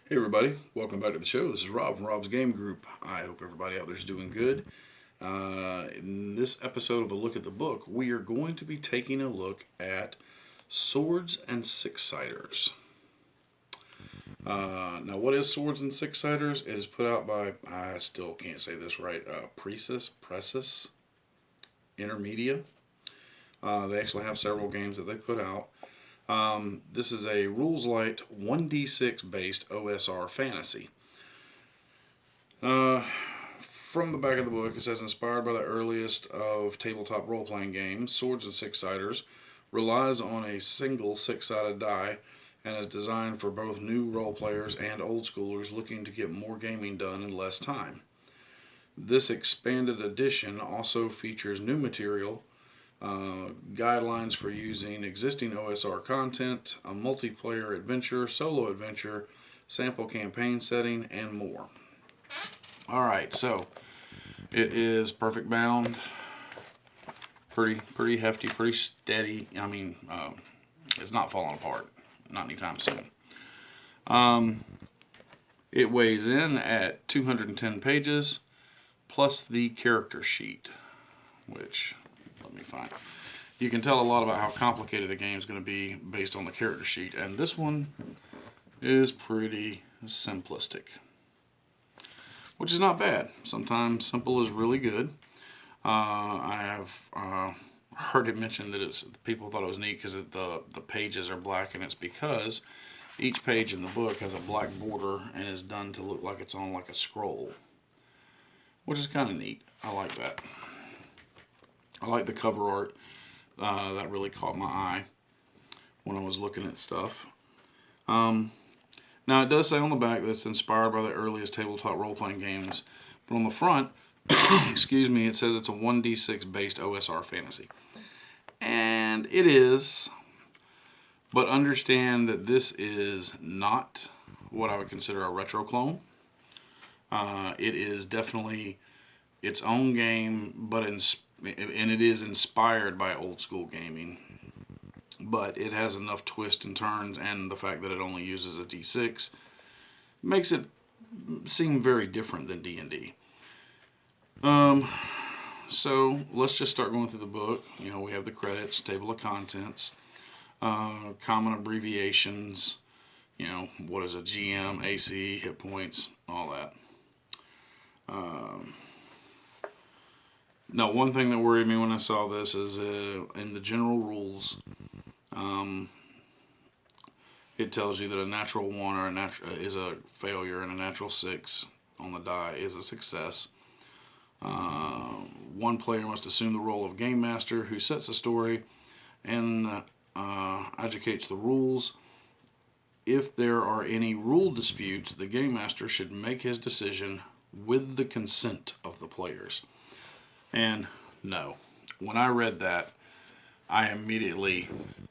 Hey everybody, welcome back to the show. This is Rob from Rob's Game Group. I hope everybody out there is doing good. In this episode of A Look at the Book, we are going to be taking a look at Swords and Six-Siders. Now, what is Swords and Six-Siders? It is put out by, I still can't say this right, Presses Intermedia. They actually have several games that they put out. This is a Rules-Light 1d6 based OSR fantasy. From the back of the book, it says, inspired by the earliest of tabletop role-playing games, Swords and Six-Siders relies on a single six-sided die and is designed for both new role players and old schoolers looking to get more gaming done in less time. This expanded edition also features new material, guidelines for using existing OSR content, a multiplayer adventure, solo adventure, sample campaign setting, and more. Alright, so it is perfect bound, pretty hefty, pretty steady. I mean, it's not falling apart, not anytime soon. It weighs in at 210 pages, plus the character sheet, which, let me find. You can tell a lot about how complicated the game is going to be based on the character sheet, and this one is pretty simplistic, which is not bad. Sometimes simple is really good. I have heard it mentioned that people thought it was neat because the pages are black, and it's because each page in the book has a black border and is done to look like it's on like a scroll, which is kind of neat. I like that. I like the cover art. That really caught my eye when I was looking at stuff. Now, it does say on the back that it's inspired by the earliest tabletop role-playing games, but on the front, excuse me, it says it's a 1d6 based OSR fantasy. And it is, but understand that this is not what I would consider a retro clone. It is definitely its own game, and it is inspired by old school gaming, but it has enough twists and turns, and the fact that it only uses a d6 makes it seem very different than D&D. So let's just start going through the book. You know, we have the credits, table of contents, common abbreviations, you know, what is a GM, AC, hit points, all that. Now, one thing that worried me when I saw this is in the general rules, it tells you that a natural 1 or is a failure and a natural 6 on the die is a success. One player must assume the role of game master who sets the story and educates the rules. If there are any rule disputes, the game master should make his decision with the consent of the players. And no, when I read that, I immediately,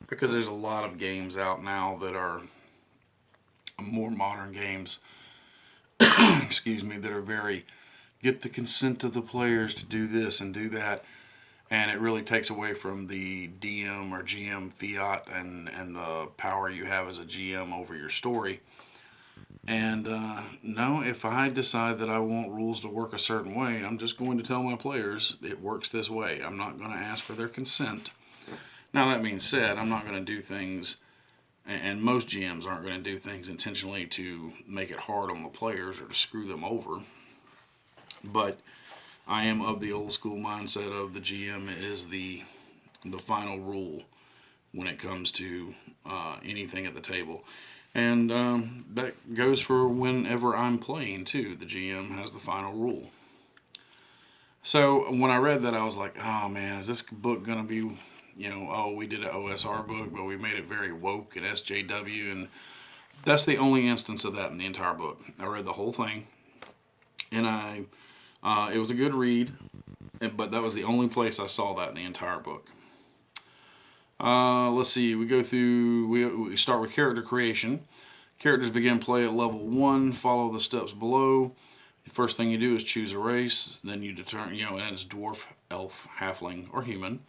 because there's a lot of games out now that are more modern games, excuse me, that are very, get the consent of the players to do this and do that, and it really takes away from the DM or GM fiat and the power you have as a GM over your story. And no, if I decide that I want rules to work a certain way, I'm just going to tell my players it works this way. I'm not going to ask for their consent. Now, that being said, I'm not going to do things, and most GMs aren't going to do things intentionally to make it hard on the players or to screw them over. But I am of the old school mindset of the GM is the final rule when it comes to anything at the table. And that goes for whenever I'm playing too. The GM has the final rule. So when I read that, I was like, oh man, is this book going to be, you know, oh, we did an OSR book, but we made it very woke and SJW. And that's the only instance of that in the entire book. I read the whole thing, and it was a good read, but that was the only place I saw that in the entire book. Let's see, we go through, we start with character creation. Characters begin play at level 1, follow the steps below. The first thing you do is choose a race, then you determine, you know, and it's dwarf, elf, halfling, or human.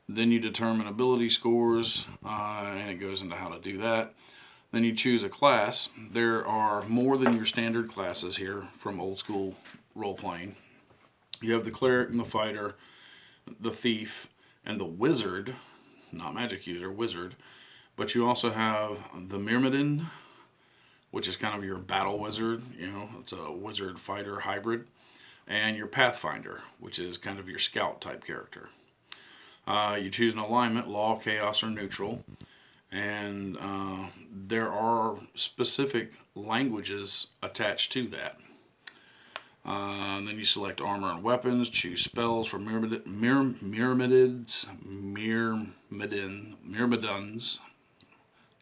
Then you determine ability scores, and it goes into how to do that. Then you choose a class. There are more than your standard classes here from old school role playing. You have the cleric and the fighter, the thief, and the wizard, not magic user, wizard. But you also have the myrmidon, which is kind of your battle wizard. It's a wizard fighter hybrid. And your pathfinder, which is kind of your scout type character. You choose an alignment, law, chaos, or neutral. And there are specific languages attached to that. Then you select armor and weapons, choose spells for myrmidons,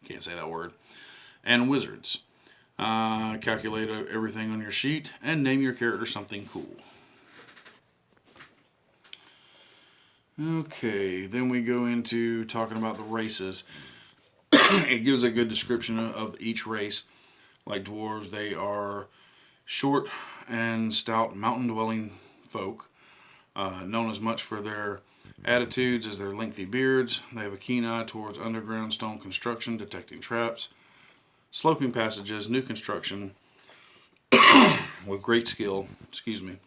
can't say that word, and wizards. Calculate everything on your sheet and name your character something cool. Okay, then we go into talking about the races. It gives a good description of each race. Like dwarves, they are short and stout mountain-dwelling folk, known as much for their attitudes as their lengthy beards. They have a keen eye towards underground stone construction, detecting traps, sloping passages, new construction, with great skill. Excuse me.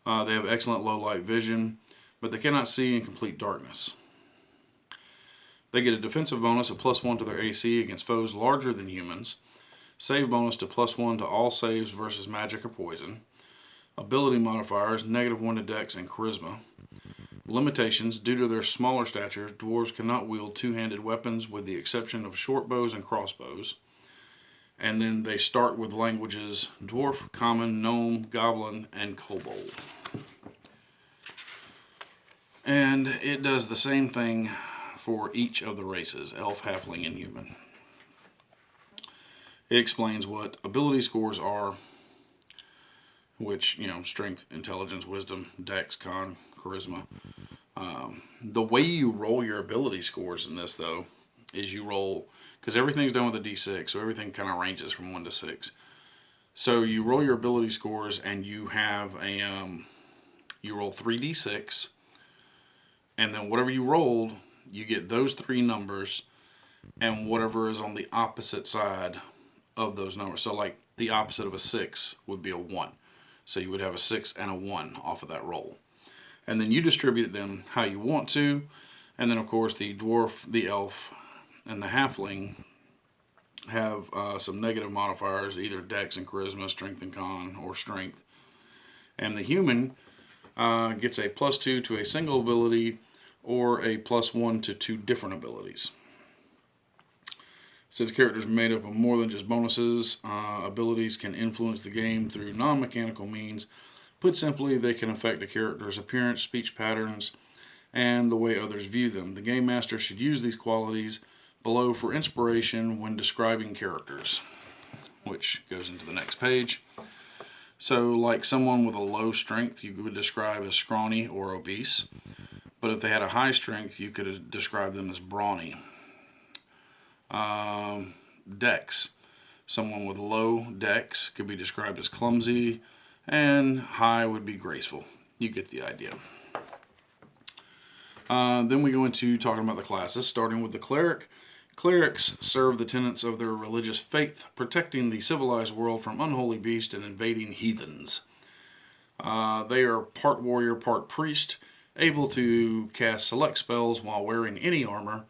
They have excellent low-light vision, but they cannot see in complete darkness. They get a defensive bonus of +1 to their AC against foes larger than humans. Save bonus to +1 to all saves versus magic or poison. Ability modifiers, -1 to Dex and Charisma. Limitations, due to their smaller stature, dwarves cannot wield two-handed weapons with the exception of short bows and crossbows. And then they start with languages dwarf, common, gnome, goblin, and kobold. And it does the same thing for each of the races, elf, halfling, and human. It explains what ability scores are, which, strength, intelligence, wisdom, dex, con, charisma. The way you roll your ability scores in this, though, is you roll, because everything's done with a d6, so everything kind of ranges from 1 to 6. So you roll your ability scores, and you have you roll 3d6, and then whatever you rolled, you get those 3 numbers, and whatever is on the opposite side of those numbers. So like the opposite of a 6 would be a 1. So you would have a 6 and a 1 off of that roll. And then you distribute them how you want to. And then of course the dwarf, the elf, and the halfling have some negative modifiers, either dex and charisma, strength and con, or strength. And the human gets a +2 to a single ability or a +1 to 2 different abilities. Since characters are made up of more than just bonuses, abilities can influence the game through non-mechanical means. Put simply, they can affect a character's appearance, speech patterns, and the way others view them. The Game Master should use these qualities below for inspiration when describing characters, which goes into the next page. So, like someone with a low strength, you would describe as scrawny or obese. But if they had a high strength, you could describe them as brawny. Dex. Someone with low dex could be described as clumsy, and high would be graceful. You get the idea. Then we go into talking about the classes, starting with the cleric. Clerics serve the tenets of their religious faith, protecting the civilized world from unholy beasts and invading heathens. They are part warrior, part priest, able to cast select spells while wearing any armor.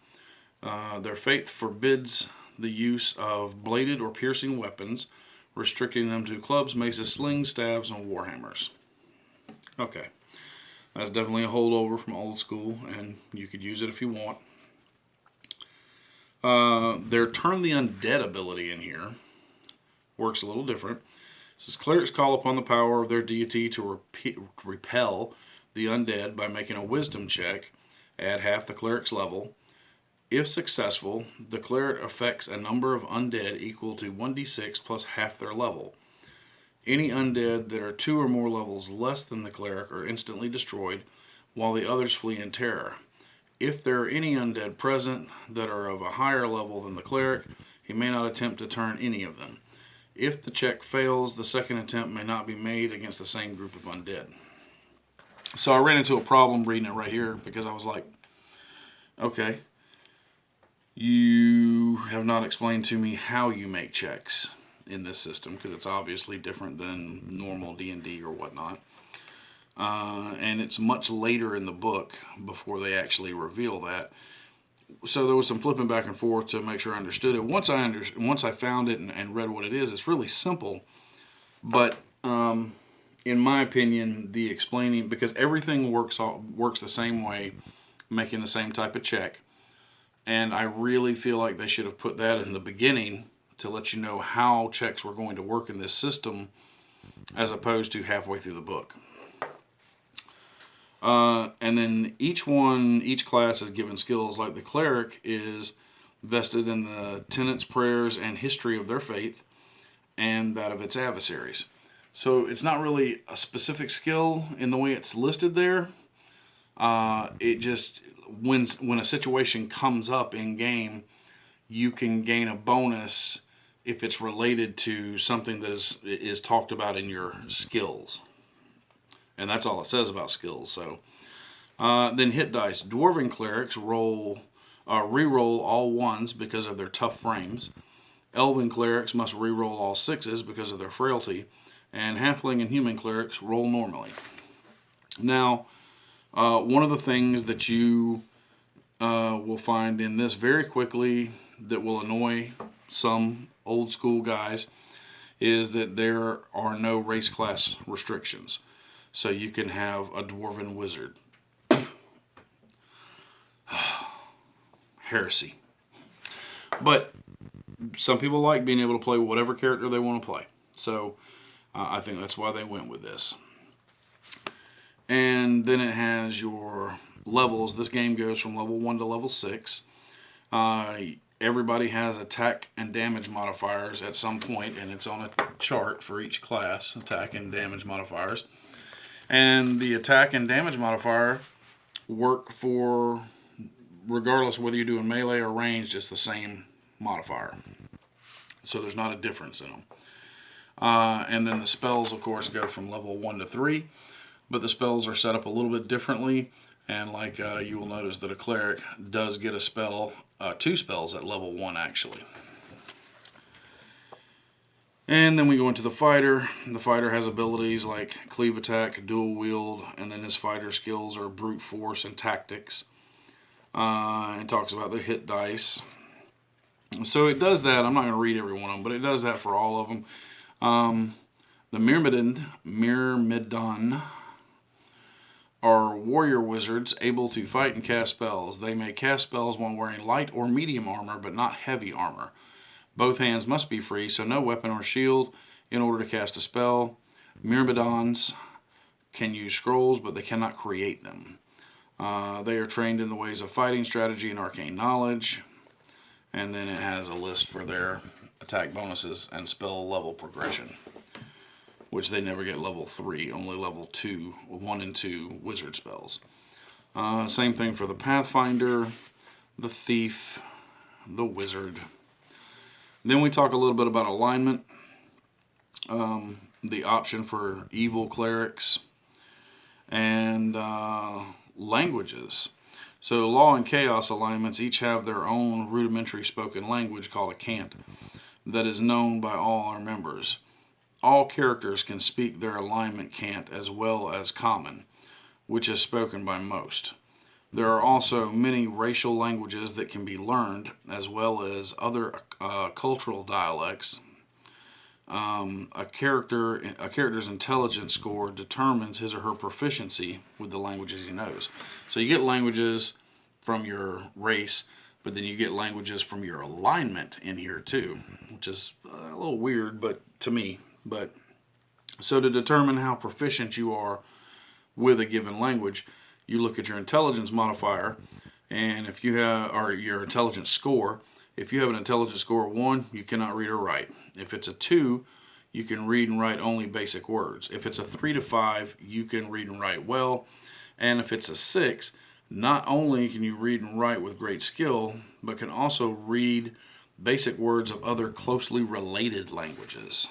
Their faith forbids the use of bladed or piercing weapons, restricting them to clubs, maces, slings, staves, and warhammers. Okay, that's definitely a holdover from old school, and you could use it if you want. Their Turn the Undead ability in here works a little different. It says clerics call upon the power of their deity to repel the undead by making a wisdom check at half the cleric's level. If successful, the cleric affects a number of undead equal to 1d6 plus half their level. Any undead that are 2 or more levels less than the cleric are instantly destroyed, while the others flee in terror. If there are any undead present that are of a higher level than the cleric, he may not attempt to turn any of them. If the check fails, the second attempt may not be made against the same group of undead. So I ran into a problem reading it right here because I was like, okay, You have not explained to me how you make checks in this system, because it's obviously different than normal D&D or whatnot. And it's much later in the book before they actually reveal that. So there was some flipping back and forth to make sure I understood it. Once I found it and read what it is, it's really simple. But in my opinion, the explaining, because everything works the same way, making the same type of check, and I really feel like they should have put that in the beginning to let you know how checks were going to work in this system, as opposed to halfway through the book. And then each class is given skills. Like the cleric is vested in the tenets, prayers, and history of their faith, and that of its adversaries. So it's not really a specific skill in the way it's listed there. It just, when a situation comes up in game, you can gain a bonus if it's related to something that is talked about in your skills. And that's all it says about skills. So then hit dice. Dwarven clerics re-roll all ones because of their tough frames. Elven clerics must re-roll all sixes because of their frailty. And halfling and human clerics roll normally. Now, one of the things that you will find in this very quickly that will annoy some old school guys is that there are no race class restrictions. So you can have a dwarven wizard. Heresy. But some people like being able to play whatever character they want to play. So I think that's why they went with this. And then it has your levels. This game goes from level 1 to level 6. Everybody has attack and damage modifiers at some point, and it's on a chart for each class, attack and damage modifiers. And the attack and damage modifier work for, regardless of whether you're doing melee or ranged, it's the same modifier. So there's not a difference in them. And then the spells, of course, go from level 1 to 3. But the spells are set up a little bit differently. And like you will notice that a cleric does get a spell, 2 spells at level 1 actually. And then we go into the fighter. The fighter has abilities like cleave attack, dual wield, and then his fighter skills are brute force and tactics. It talks about the hit dice. So it does that. I'm not going to read every one of them, but it does that for all of them. The Myrmidon are warrior wizards able to fight and cast spells. They may cast spells when wearing light or medium armor, but not heavy armor. Both hands must be free, so no weapon or shield in order to cast a spell. Myrmidons can use scrolls, but they cannot create them. They are trained in the ways of fighting, strategy, and arcane knowledge. And then it has a list for their attack bonuses and spell level progression, which they never get level 3, only level 2, 1 and 2 wizard spells. Same thing for the Pathfinder, the Thief, the Wizard. Then we talk a little bit about alignment, the option for evil clerics, and languages. So law and chaos alignments each have their own rudimentary spoken language called a cant that is known by all our members. All characters can speak their alignment cant as well as common, which is spoken by most. There are also many racial languages that can be learned, as well as other cultural dialects. A character's intelligence score determines his or her proficiency with the languages he knows. So you get languages from your race, but then you get languages from your alignment in here too, which is a little weird, but to me. But so to determine how proficient you are with a given language, you look at your intelligence modifier, and if you have, or your intelligence score. If you have an intelligence score of 1, you cannot read or write. If it's a 2, you can read and write only basic words. If it's a 3 to 5, you can read and write well. And if it's a 6, not only can you read and write with great skill, but can also read basic words of other closely related languages.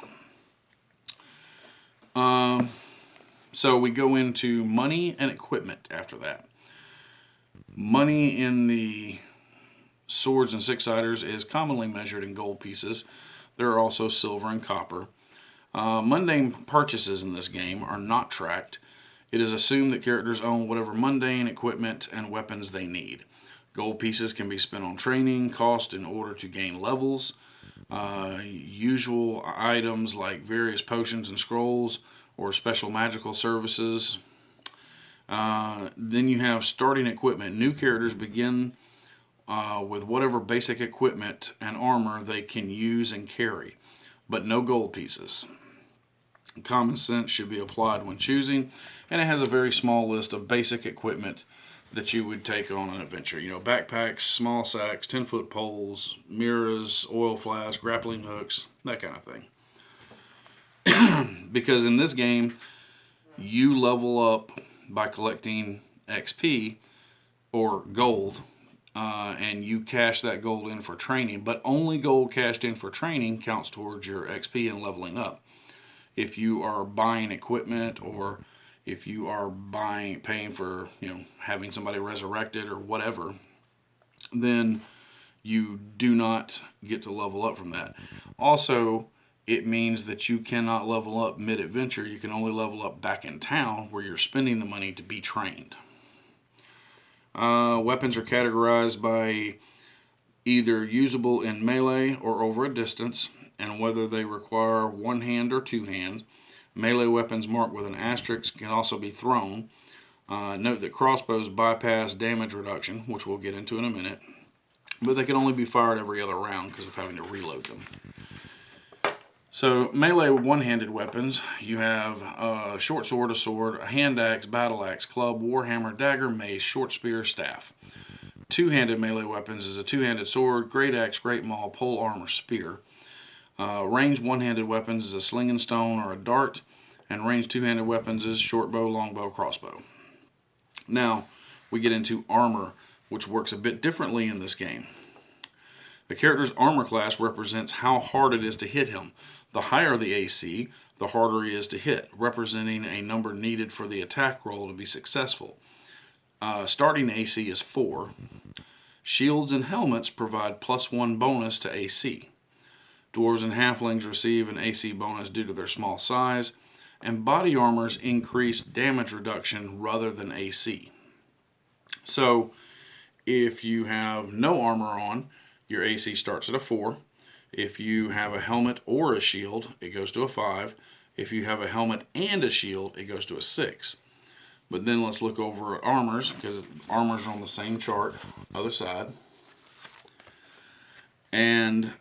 So we go into money and equipment after that. Money in the Swords&Six-Siders is commonly measured in gold pieces. There are also silver and copper. Mundane purchases in this game are not tracked. It is assumed that characters own whatever mundane equipment and weapons they need. Gold pieces can be spent on training, cost in order to gain levels. Usual items like various potions and scrolls or special magical services. Then you have starting equipment. New characters begin with whatever basic equipment and armor they can use and carry, but no gold pieces. Common sense should be applied when choosing, and it has a very small list of basic equipment that you would take on an adventure. You know, backpacks, small sacks, 10-foot poles, mirrors, oil flasks, grappling hooks, that kind of thing. Because in this game, you level up by collecting XP or gold, and you cash that gold in for training, but only gold cashed in for training counts towards your XP and leveling up. If you are buying equipment, or if you are paying for, having somebody resurrected or whatever, then you do not get to level up from that. Also, it means that you cannot level up mid-adventure. You can only level up back in town where you're spending the money to be trained. Weapons are categorized by either usable in melee or over a distance, and whether they require one hand or two hands. Melee weapons marked with an asterisk can also be thrown. Note that crossbows bypass damage reduction, which we'll get into in a minute, but they can only be fired every other round because of having to reload them. So melee one-handed weapons, you have a short sword, a sword, a hand axe, battle axe, club, warhammer, dagger, mace, short spear, staff. Two-handed melee weapons is a two-handed sword, great axe, great maul, pole arm, or spear. Ranged one-handed weapons is a sling and stone or a dart, and ranged two-handed weapons is short bow, longbow, crossbow. Now, we get into armor, which works a bit differently in this game. The character's armor class represents how hard it is to hit him. The higher the AC, the harder he is to hit, representing a number needed for the attack roll to be successful. Starting AC is 4. Shields and helmets provide +1 bonus to AC. Dwarves and halflings receive an AC bonus due to their small size, and body armors increase damage reduction rather than AC. So, if you have no armor on, your AC starts at a 4. If you have a helmet or a shield, it goes to a 5. If you have a helmet and a shield, it goes to a 6. But then let's look over at armors, because armors are on the same chart, other side. And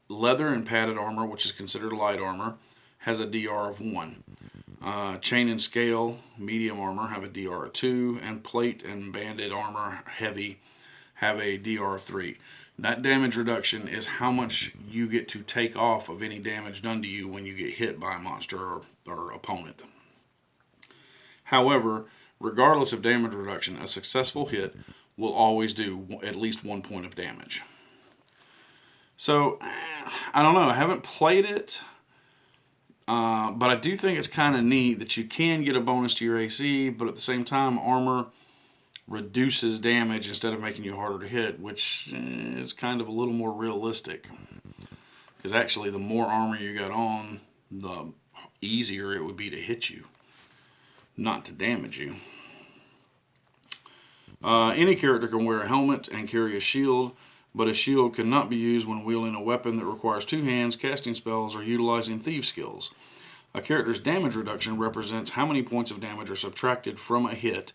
leather and padded armor, which is considered light armor, has a DR of 1. Chain and scale, medium armor, have a DR of 2. And plate and banded armor, heavy, have a DR of 3. That damage reduction is how much you get to take off of any damage done to you when you get hit by a monster or opponent. However, regardless of damage reduction, a successful hit will always do at least 1 point of damage. So, I don't know. I haven't played it, but I do think it's kind of neat that you can get a bonus to your AC, but at the same time, armor reduces damage instead of making you harder to hit, which is kind of a little more realistic. Because actually, the more armor you got on, the easier it would be to hit you, not to damage you. Any character can wear a helmet and carry a shield, but a shield cannot be used when wielding a weapon that requires 2 hands, casting spells, or utilizing thief skills. A character's damage reduction represents how many points of damage are subtracted from a hit.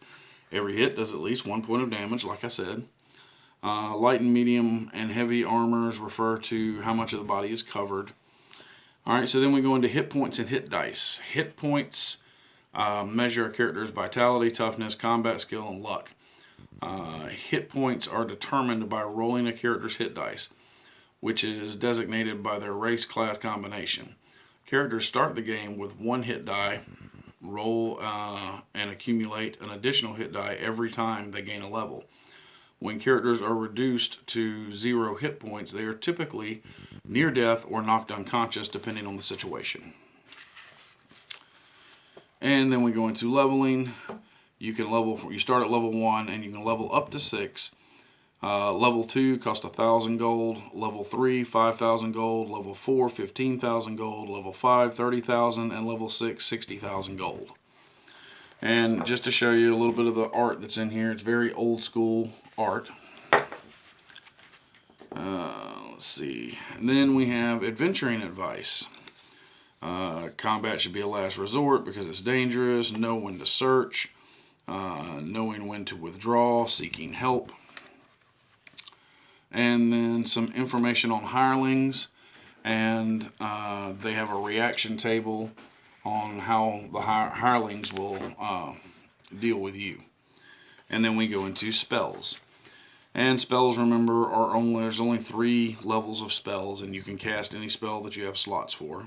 Every hit does at least 1 point of damage, like I said. Light and medium and heavy armors refer to how much of the body is covered. Alright, so then we go into hit points and hit dice. Hit points measure a character's vitality, toughness, combat skill, and luck. Hit points are determined by rolling a character's hit dice, which is designated by their race class combination. Characters start the game with 1 hit die, roll and accumulate an additional hit die every time they gain a level. When characters are reduced to 0 hit points, they are typically near death or knocked unconscious, depending on the situation. And then we go into leveling. You start at level 1 and you can level up to 6. Level 2 cost 1,000 gold. Level 3, 5,000 gold. Level 4, 15,000 gold. Level 5, 30,000. And level 6, 60,000 gold. And just to show you a little bit of the art that's in here, it's very old school art. Let's see. And then we have adventuring advice. Combat should be a last resort because it's dangerous. Know when to search. Knowing when to withdraw. Seeking help. And then some information on hirelings. And they have a reaction table on how the hirelings will deal with you. And then we go into spells. And spells, remember, there's only 3 levels of spells, and you can cast any spell that you have slots for.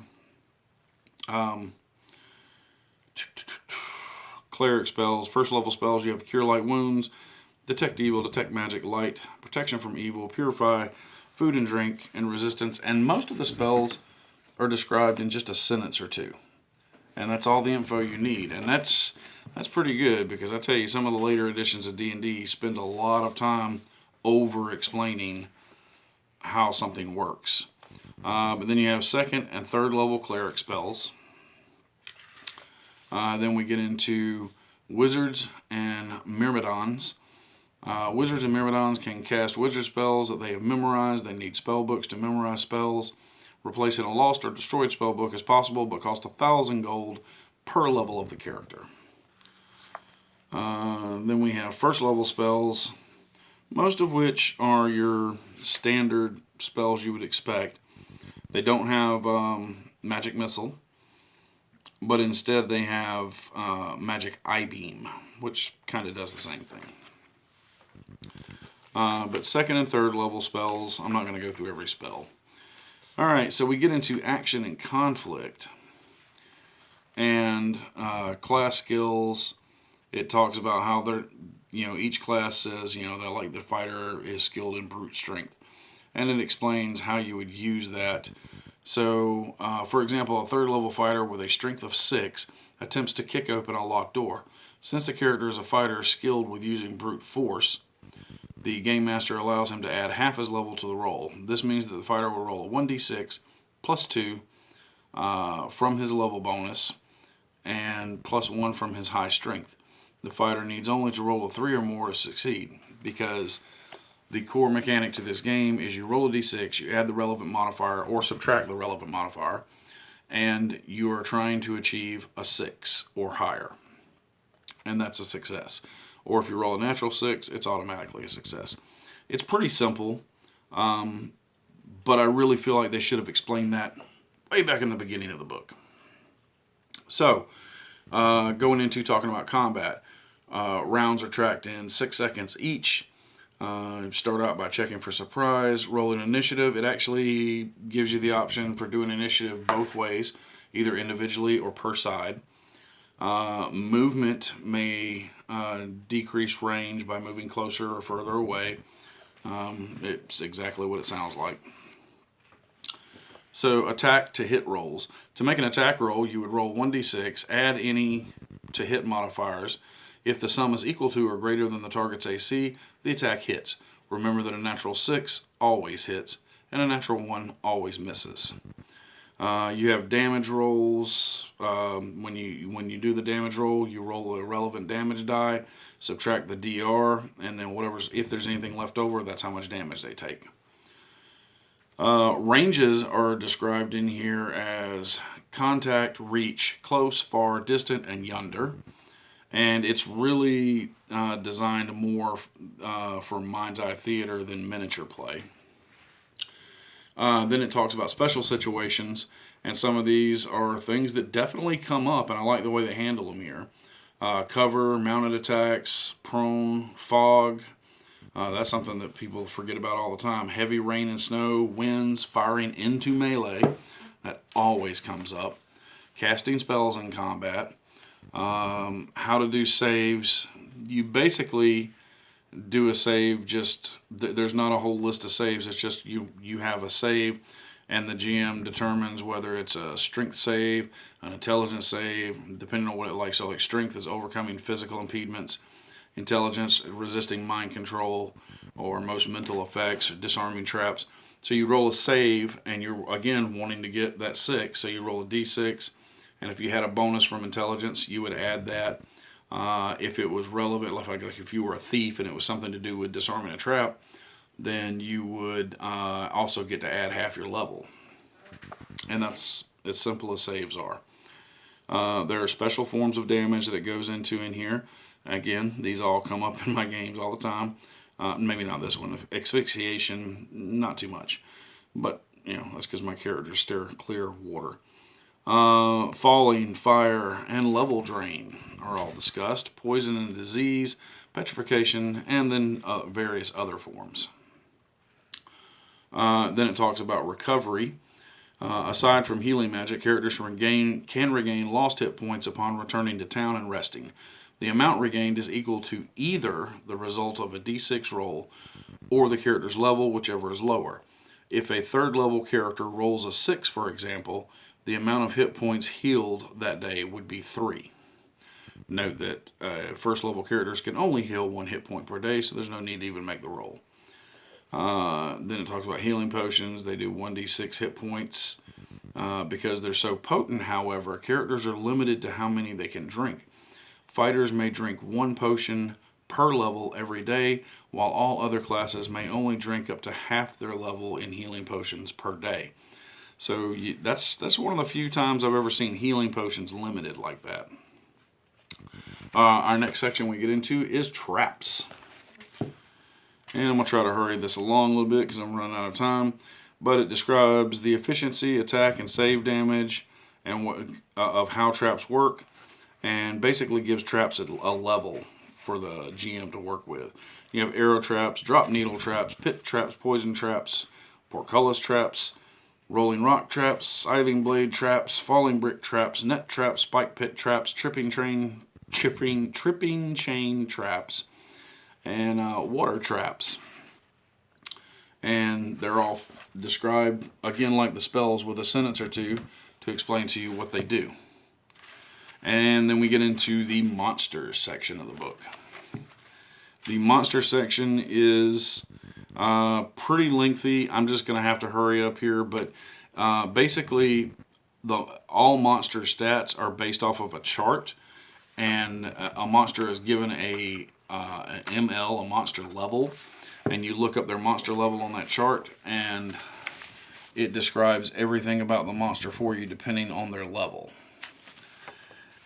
Cleric spells, first level spells, you have Cure Light Wounds, Detect Evil, Detect Magic, Light, Protection from Evil, Purify, Food and Drink, and Resistance. And most of the spells are described in just a sentence or 2. And that's all the info you need. And that's pretty good, because I tell you, some of the later editions of D&D spend a lot of time over explaining how something works. But then you have 2nd and 3rd level cleric spells. Then we get into wizards and myrmidons. Wizards and myrmidons can cast wizard spells that they have memorized. They need spell books to memorize spells. Replacing a lost or destroyed spell book is possible, but cost 1,000 gold per level of the character. Then we have first level spells, most of which are your standard spells you would expect. They don't have Magic Missile, but instead they have Magic Eye-Beam, which kind of does the same thing. But 2nd and 3rd level spells, I'm not going to go through every spell. Alright, so we get into action and conflict. And class skills, it talks about how they're, each class says, that like the fighter is skilled in brute strength. And it explains how you would use that. So, for example, a 3rd level fighter with a strength of 6 attempts to kick open a locked door. Since the character is a fighter skilled with using brute force, the Game Master allows him to add half his level to the roll. This means that the fighter will roll a 1d6 plus 2 from his level bonus and plus 1 from his high strength. The fighter needs only to roll a 3 or more to succeed, because the core mechanic to this game is you roll a d6, you add the relevant modifier or subtract the relevant modifier, and you are trying to achieve a 6 or higher. And that's a success. Or if you roll a natural 6, it's automatically a success. It's pretty simple, but I really feel like they should have explained that way back in the beginning of the book. So, going into talking about combat, rounds are tracked in 6 seconds each. Start out by checking for surprise, roll an initiative. It actually gives you the option for doing initiative both ways, either individually or per side. Movement may decrease range by moving closer or further away. It's exactly what it sounds like. So attack to hit rolls. To make an attack roll, you would roll 1d6, add any to hit modifiers. If the sum is equal to or greater than the target's AC, the attack hits. Remember that a natural 6 always hits, and a natural 1 always misses. You have damage rolls. When you do the damage roll, you roll a relevant damage die, subtract the DR, and then if there's anything left over, that's how much damage they take. Ranges are described in here as contact, reach, close, far, distant, and yonder. And it's really designed more for mind's eye theater than miniature play. Then it talks about special situations, and some of these are things that definitely come up, and I like the way they handle them here. Cover, mounted attacks, prone, fog. That's something that people forget about all the time. Heavy rain and snow, winds, firing into melee. That always comes up. Casting spells in combat. How to do saves. You basically do a save, there's not a whole list of saves. It's just you have a save, and the GM determines whether it's a strength save, an intelligence save, depending on what it likes. So like strength is overcoming physical impediments. intelligence, resisting mind control, or most mental effects, or disarming traps. So you roll a save, and you're again wanting to get that 6. So you roll a d6, and if you had a bonus from intelligence, you would add that. If it was relevant, like if you were a thief and it was something to do with disarming a trap, then you would also get to add half your level. And that's as simple as saves are. There are special forms of damage that it goes into in here. Again, these all come up in my games all the time. Maybe not this one. Asphyxiation, not too much. But, that's because my characters steer clear of water. Falling, fire, and level drain are all discussed. Poison and disease, petrification, and then various other forms. Then it talks about recovery. Aside from healing magic, characters can regain lost hit points upon returning to town and resting. The amount regained is equal to either the result of a d6 roll or the character's level, whichever is lower. If a third level character rolls a 6, for example, the amount of hit points healed that day would be 3. Note that first level characters can only heal 1 hit point per day, so there's no need to even make the roll. Then it talks about healing potions. They do 1d6 hit points. Because they're so potent, however, characters are limited to how many they can drink. Fighters may drink 1 potion per level every day, while all other classes may only drink up to half their level in healing potions per day. So that's one of the few times I've ever seen healing potions limited like that. Our next section we get into is traps. And I'm going to try to hurry this along a little bit because I'm running out of time. But it describes the efficiency, attack, and save damage and of how traps work. And basically gives traps a level for the GM to work with. You have arrow traps, drop needle traps, pit traps, poison traps, portcullis traps, rolling rock traps, scything blade traps, falling brick traps, net traps, spike pit traps, tripping chain traps, and water traps. And they're all described, again, like the spells, with a sentence or two to explain to you what they do. And then we get into the monsters section of the book. The monster section is pretty lengthy. I'm just going to have to hurry up here, but basically all monster stats are based off of a chart, and a monster is given an ML, a monster level, and you look up their monster level on that chart, and it describes everything about the monster for you depending on their level.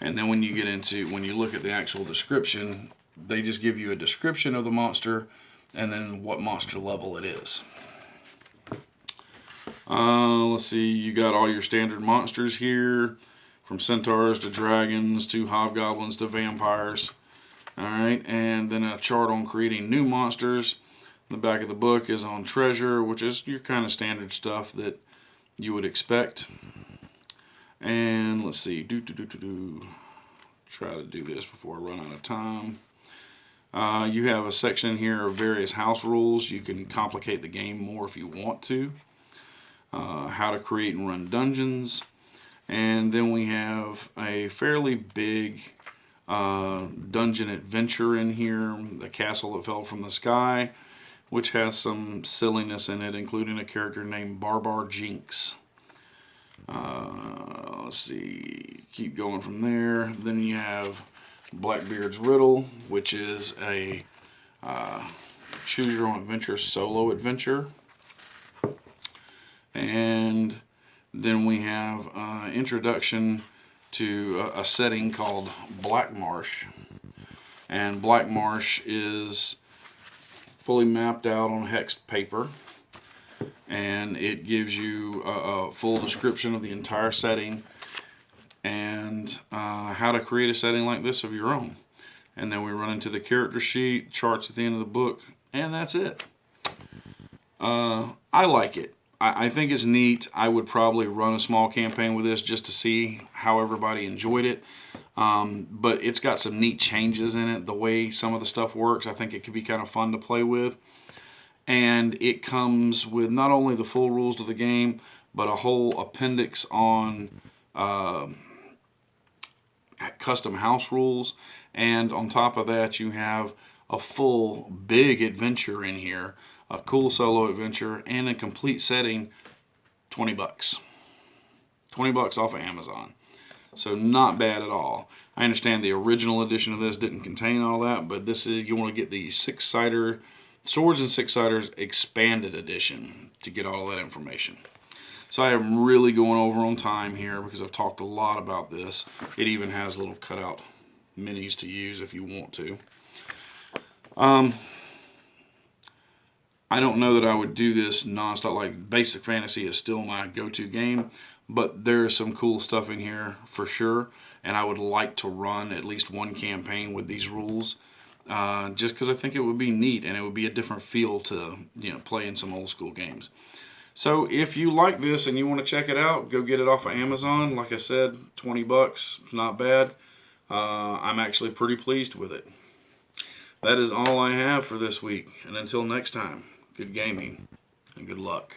And then when you look at the actual description, they just give you a description of the monster and then what monster level it is. Let's see, you got all your standard monsters here, from centaurs to dragons to hobgoblins to vampires. Alright, and then a chart on creating new monsters. The back of the book is on treasure, which is your kind of standard stuff that you would expect. And let's see, try to do this before I run out of time. You have a section here of various house rules. You can complicate the game more if you want to. How to create and run dungeons. And then we have a fairly big dungeon adventure in here, The Castle That Fell from the Sky, which has some silliness in it, including a character named Barbar Jinx. Let's see, keep going from there. Then you have Blackbeard's Riddle, which is a choose your own adventure solo adventure. And then we have introduction to a setting called Black Marsh. And Black Marsh is fully mapped out on hex paper, and it gives you a full description of the entire setting and how to create a setting like this of your own. And then we run into the character sheet, charts at the end of the book, and that's it. I like it. I think it's neat. I would probably run a small campaign with this just to see how everybody enjoyed it. But it's got some neat changes in it. The way some of the stuff works, I think it could be kind of fun to play with. And it comes with not only the full rules of the game, but a whole appendix on custom house rules And on top of that, you have a full big adventure in here, a cool solo adventure, and a complete setting. 20 bucks. 20 bucks off of Amazon. So not bad at all. I understand the original edition of this didn't contain all that, but this is, you want to get the six-sider Swords and Six-Siders expanded edition to get all that information. So I am really going over on time here because I've talked a lot about this. It even has little cutout minis to use if you want to. I don't know that I would do this nonstop. Like, Basic Fantasy is still my go-to game, but there's some cool stuff in here for sure, and I would like to run at least one campaign with these rules, just because I think it would be neat and it would be a different feel to, you know, playing some old school games. So if you like this and you want to check it out, go get it off of Amazon. Like I said, 20 bucks, not bad. I'm actually pretty pleased with it. That is all I have for this week, and until next time, good gaming and good luck.